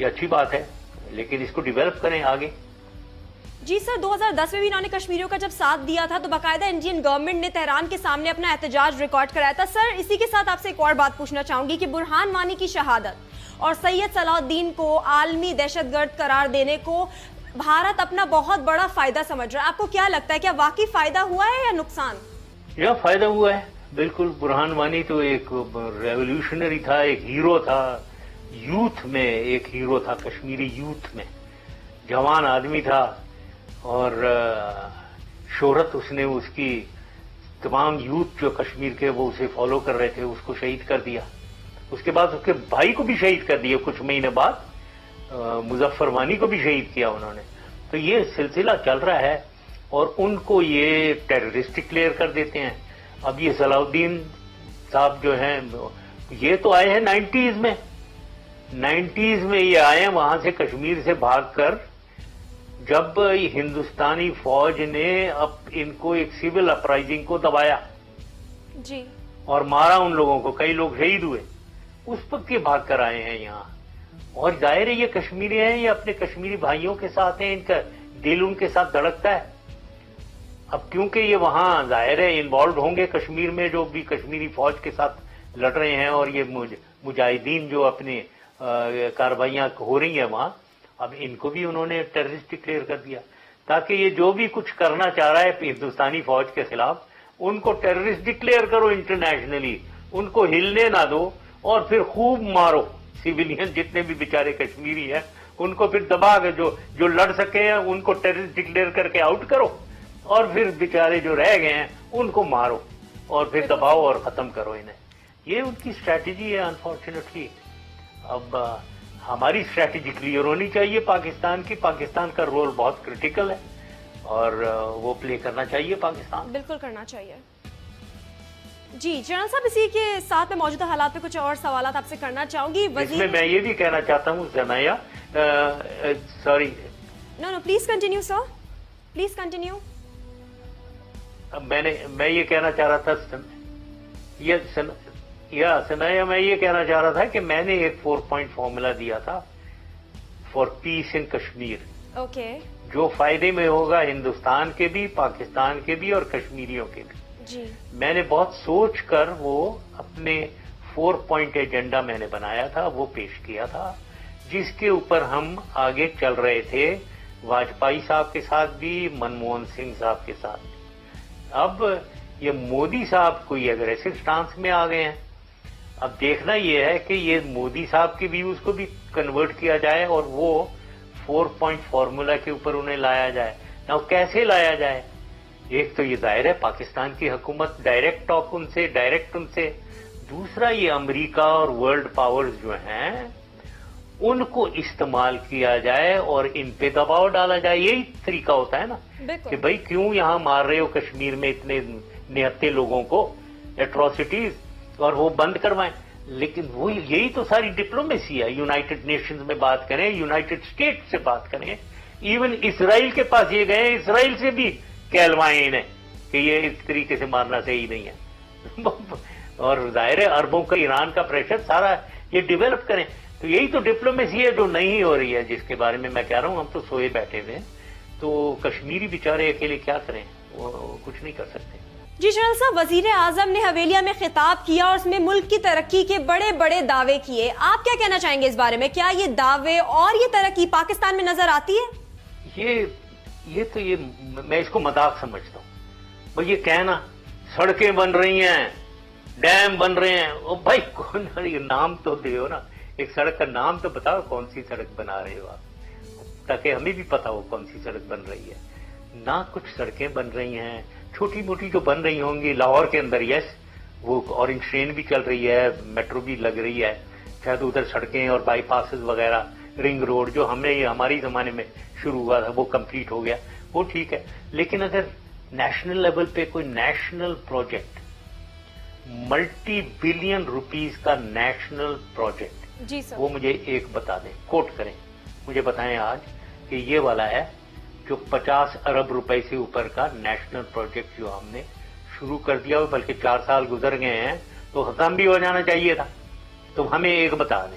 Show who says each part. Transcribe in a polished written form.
Speaker 1: یہ اچھی بات ہے، لیکن اس کو ڈیولپ کریں آگے۔
Speaker 2: جی سر، 2010 میں بھی انہوں نے کشمیریوں کا جب ساتھ دیا تھا تو باقاعدہ انڈین گورنمنٹ نے تہران کے سامنے اپنا احتجاج ریکارڈ کرایا تھا۔ سر اسی کے ساتھ آپ سے ایک اور بات پوچھنا چاہوں گی کہ برہان وانی کی شہادت اور سید صلاح الدین کو عالمی دہشت گرد قرار دینے کو بھارت اپنا بہت بڑا فائدہ سمجھ رہا ہے، آپ کو کیا لگتا ہے کیا واقعی فائدہ ہوا ہے یا نقصان؟
Speaker 1: یا فائدہ ہوا ہے، بالکل۔ برہان وانی تو ایک ریولوشنری تھا، ایک ہیرو تھا، یوتھ میں ایک ہیرو تھا، کشمیری یوتھ میں جوان آدمی تھا، اور شہرت اس نے اس کی تمام یوتھ جو کشمیر کے وہ اسے فالو کر رہے تھے، اس کو شہید کر دیا۔ اس کے بعد اس کے بھائی کو بھی شہید کر دیا کچھ مہینے بعد، مظفر وانی کو بھی شہید کیا انہوں نے۔ تو یہ سلسلہ چل رہا ہے اور ان کو یہ ٹیررسٹ ڈکلیئر کر دیتے ہیں۔ اب یہ صلاح الدین صاحب جو ہیں یہ تو آئے ہیں 90s میں یہ آئے ہیں وہاں سے کشمیر سے بھاگ کر، جب ہندوستانی فوج نے اب ان کو ایک سول اپرائزنگ کو دبایا
Speaker 2: جی
Speaker 1: اور مارا ان لوگوں کو، کئی لوگ شہید ہوئے، اس وقت یہ بھاگ کر آئے ہیں یہاں۔ اور ظاہر ہے یہ کشمیری ہیں، یہ اپنے کشمیری بھائیوں کے ساتھ ہیں، ان کا دل ان کے ساتھ دھڑکتا ہے۔ اب کیونکہ یہ وہاں ظاہر ہے انوالوڈ ہوں گے کشمیر میں، جو بھی کشمیری فوج کے ساتھ لڑ رہے ہیں، اور یہ مجاہدین جو اپنی کارروائیاں ہو رہی ہیں وہاں، اب ان کو بھی انہوں نے ٹیررسٹ ڈکلیئر کر دیا، تاکہ یہ جو بھی کچھ کرنا چاہ رہا ہے ہندوستانی فوج کے خلاف، ان کو ٹیررسٹ ڈکلیئر کرو انٹرنیشنلی، ان کو ہلنے نہ دو، اور پھر خوب مارو سیویلین جتنے بھی بیچارے کشمیری ہیں، ان کو پھر دبا کے جو لڑ سکے ہیں ان کو ٹیررسٹ ڈکلیئر کر کے آؤٹ کرو، اور پھر بیچارے جو رہ گئے ہیں ان کو مارو اور پھر دباؤ اور ختم کرو انہیں۔ یہ ان کی اسٹریٹجی ہے انفارچونیٹلی۔ اب ہماری اسٹریٹجی کلیئر ہونی چاہیے پاکستان کی، پاکستان کا رول بہت کرٹیکل ہے اور وہ پلے کرنا چاہیے پاکستان،
Speaker 2: بالکل کرنا چاہیے۔ جی جنرل صاحب، اسی کے ساتھ میں موجودہ حالات پہ کچھ اور سوالات آپ سے کرنا چاہوں گی۔
Speaker 1: اس میں میں یہ بھی کہنا چاہتا ہوں Sumaiya, sorry,
Speaker 2: no please continue sir, please continue.
Speaker 1: میں یہ کہنا چاہ رہا تھا سمیہ، میں یہ کہنا چاہ رہا تھا کہ میں نے ایک 4 پوائنٹ فارمولا دیا تھا for peace in Kashmir,
Speaker 2: okay,
Speaker 1: جو فائدے میں ہوگا ہندوستان کے بھی، پاکستان کے بھی اور کشمیریوں کے بھی۔
Speaker 2: جی
Speaker 1: میں نے بہت سوچ کر وہ اپنے 4 پوائنٹ ایجنڈا میں نے بنایا تھا، وہ پیش کیا تھا، جس کے اوپر ہم آگے چل رہے تھے، واجپئی صاحب کے ساتھ بھی، منموہن سنگھ صاحب کے ساتھ بھی۔ اب یہ مودی صاحب کوئی اگریسو سٹانس میں آ گئے ہیں، اب دیکھنا یہ ہے کہ یہ مودی صاحب کے ویوز کو بھی کنورٹ کیا جائے اور وہ 4 پوائنٹ فارمولا کے اوپر انہیں لایا جائے۔ نہ کیسے لایا جائے؟ ایک تو یہ ظاہر ہے پاکستان کی حکومت ڈائریکٹ ان سے، دوسرا یہ امریکہ اور ورلڈ پاورز جو ہیں ان کو استعمال کیا جائے اور ان پہ دباؤ ڈالا جائے۔ یہی طریقہ ہوتا ہے نا کہ بھائی کیوں یہاں مار رہے ہو کشمیر میں اتنے نہتے لوگوں کو، ایٹراسٹیز، اور وہ بند کروائیں۔ لیکن وہ یہی تو ساری ڈپلومیسی ہے۔ یونائٹڈ نیشنز میں بات کریں، یونائٹڈ اسٹیٹس سے بات کریں، ایون اسرائیل کے پاس یہ گئے، اسرائیل سے بھی کہلوائیں انہیں کہ یہ اس طریقے سے مارنا صحیح نہیں ہے۔ اور ظاہر ہے عربوں کا، ایران کا پریشر سارا یہ ڈیولپ کریں۔ تو یہی تو ڈپلومیسی ہے جو نہیں ہو رہی ہے، جس کے بارے میں کہہ رہا ہوں ہم تو سوئے بیٹھے ہوئے ہیں۔ تو کشمیری بیچارے اکیلے کیا کریں، وہ کچھ نہیں کر سکتے۔
Speaker 2: جی جنرل صاحب، وزیر اعظم نے حویلیہ میں خطاب کیا اور اس میں ملک کی ترقی کے بڑے بڑے دعوے کیے، آپ کیا کہنا چاہیں گے اس بارے میں؟ کیا یہ دعوے اور یہ ترقی پاکستان میں نظر آتی ہے؟ یہ
Speaker 1: میں اس کو مذاق سمجھتا ہوں۔ بھائی یہ کہنا سڑکیں بن رہی ہیں، ڈیم بن رہے ہیں، او بھائی کون نام تو دیو نا، ایک سڑک کا نام تو بتاؤ کون سی سڑک بنا رہے ہو آپ، تاکہ ہمیں بھی پتا ہو کون سی سڑک بن رہی ہے۔ نہ کچھ سڑکیں بن رہی ہیں، چھوٹی موٹی جو بن رہی ہوں گی لاہور کے اندر، یس وہ اورنج ٹرین بھی چل رہی ہے، میٹرو بھی لگ رہی ہے، شاید ادھر سڑکیں اور بائی پاسز وغیرہ، رنگ روڈ جو ہماری زمانے میں شروع ہوا تھا وہ کمپلیٹ ہو گیا، وہ ٹھیک ہے۔ لیکن اگر نیشنل لیول پہ کوئی national project, multi billion rupees کا نیشنل پروجیکٹ،
Speaker 2: جی سر،
Speaker 1: وہ مجھے ایک بتا دیں، کوٹ کریں، مجھے بتائیں آج کہ یہ والا ہے جو 50 ارب روپے سے اوپر کا نیشنل پروجیکٹ جو ہم نے شروع کر دیا ہو، بلکہ 4 سال گزر گئے ہیں تو ختم بھی ہو جانا چاہیے تھا۔ تو ہمیں ایک بتا دیں